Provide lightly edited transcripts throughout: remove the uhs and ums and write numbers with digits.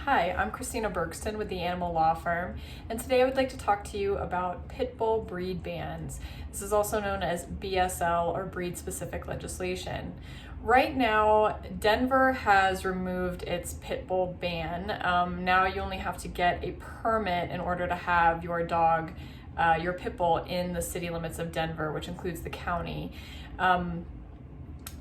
Hi, I'm Christina Bergston with the Animal Law Firm, and today I would like to talk to you about pit bull breed bans. This is also known as BSL or breed specific legislation. Right now, Denver has removed its pit bull ban. Now you only have to get a permit in order to have your dog, your pit bull, in the city limits of Denver, which includes the county.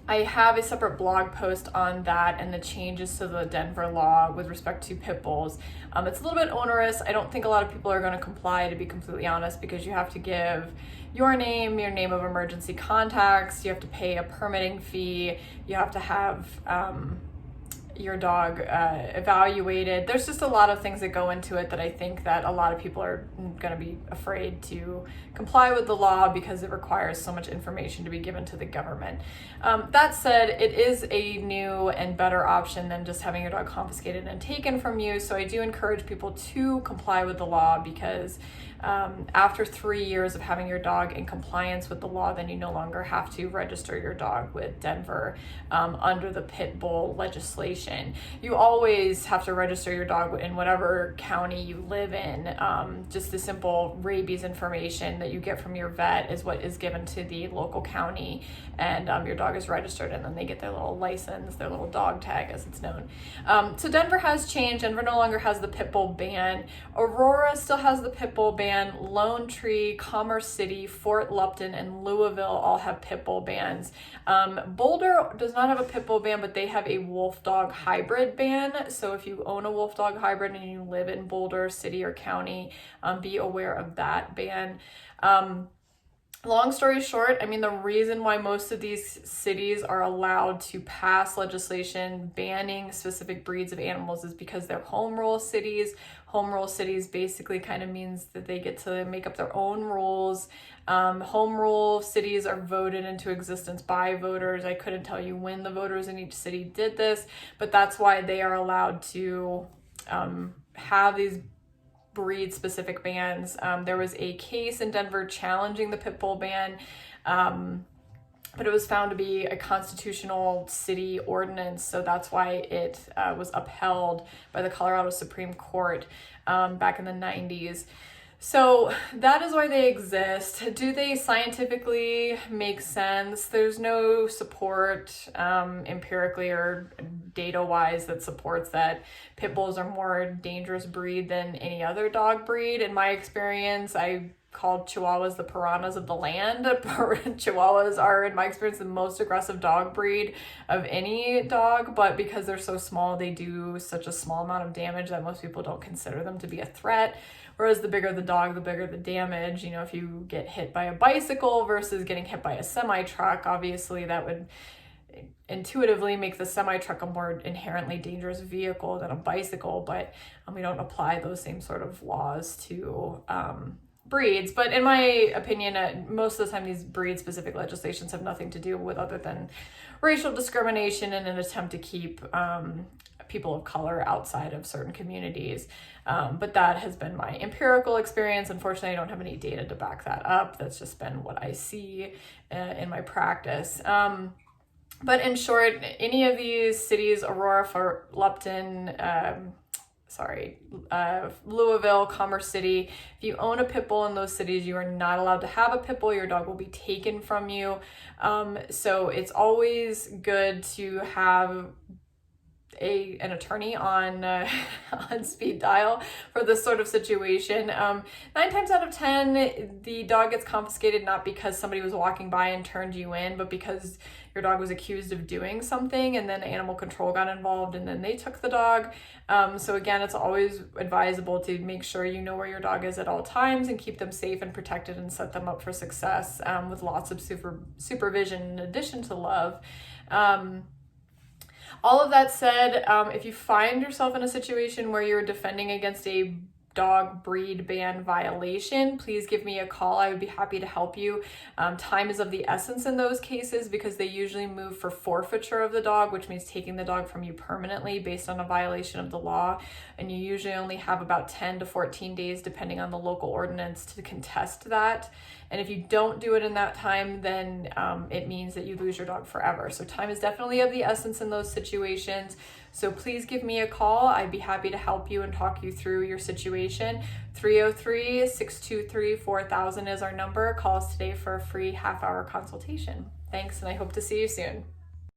I have a separate blog post on that and the changes to the Denver law with respect to pit bulls. It's a little bit onerous. I don't think a lot of people are going to comply, to be completely honest, because you have to give your name of emergency contacts, you have to pay a permitting fee, you have to have your dog evaluated. There's just a lot of things that go into it that I think that a lot of people are going to be afraid to comply with the law because it requires so much information to be given to the government. That said, it is a new and better option than just having your dog confiscated and taken from you. So I do encourage people to comply with the law because after 3 years of having your dog in compliance with the law, then you no longer have to register your dog with Denver under the pit bull legislation. You always have to register your dog in whatever county you live in. Just the simple rabies information that you get from your vet is what is given to the local county, and your dog is registered, and then they get their little license, their little dog tag as it's known. So Denver has changed. Denver no longer has the pit bull ban. Aurora still has the pit bull ban. Lone Tree, Commerce City, Fort Lupton, and Louisville all have pit bull bans. Boulder does not have a pit bull ban, but they have a wolf dog hybrid ban. So if you own a wolf dog hybrid and you live in Boulder City or county, be aware of that ban. Long story short, I mean, the reason why most of these cities are allowed to pass legislation banning specific breeds of animals is because they're home rule cities. Home rule cities basically kind of means that they get to make up their own rules. Home rule cities are voted into existence by voters. I couldn't tell you when the voters in each city did this, but that's why they are allowed to have these breed specific bans. There was a case in Denver challenging the pit bull ban, but it was found to be a constitutional city ordinance, so that's why it was upheld by the Colorado Supreme Court back in the 90s. So that is why they exist. Do they scientifically make sense? There's no support empirically or data-wise that supports that pit bulls are more dangerous breed than any other dog breed. In my experience, I called Chihuahuas the piranhas of the land. Chihuahuas are, in my experience, the most aggressive dog breed of any dog, but because they're so small, they do such a small amount of damage that most people don't consider them to be a threat. Whereas the bigger the dog, the bigger the damage. You know, if you get hit by a bicycle versus getting hit by a semi-truck, obviously that would intuitively make the semi-truck a more inherently dangerous vehicle than a bicycle, but we don't apply those same sort of laws to breeds. But in my opinion, most of the time these breed-specific legislations have nothing to do with other than racial discrimination and an attempt to keep people of color outside of certain communities. But that has been my empirical experience. Unfortunately, I don't have any data to back that up. That's just been what I see in my practice. But in short, any of these cities, Aurora, Fort Lupton, Louisville, Commerce City, if you own a pit bull in those cities, you are not allowed to have a pit bull. Your dog will be taken from you. So it's always good to have an attorney on speed dial for this sort of situation. 9 times out of 10, the dog gets confiscated not because somebody was walking by and turned you in, but because your dog was accused of doing something, and then animal control got involved, and then they took the dog. So again, it's always advisable to make sure you know where your dog is at all times and keep them safe and protected and set them up for success with lots of supervision in addition to love. All of that said, if you find yourself in a situation where you're defending against a dog breed ban violation, please give me a call. I would be happy to help you. Time is of the essence in those cases because they usually move for forfeiture of the dog, which means taking the dog from you permanently based on a violation of the law. And you usually only have about 10 to 14 days, depending on the local ordinance, to contest that. And if you don't do it in that time, then it means that you lose your dog forever. So time is definitely of the essence in those situations. So please give me a call. I'd be happy to help you and talk you through your situation. 303-623-4000 is our number. Call us today for a free half-hour consultation. Thanks, and I hope to see you soon.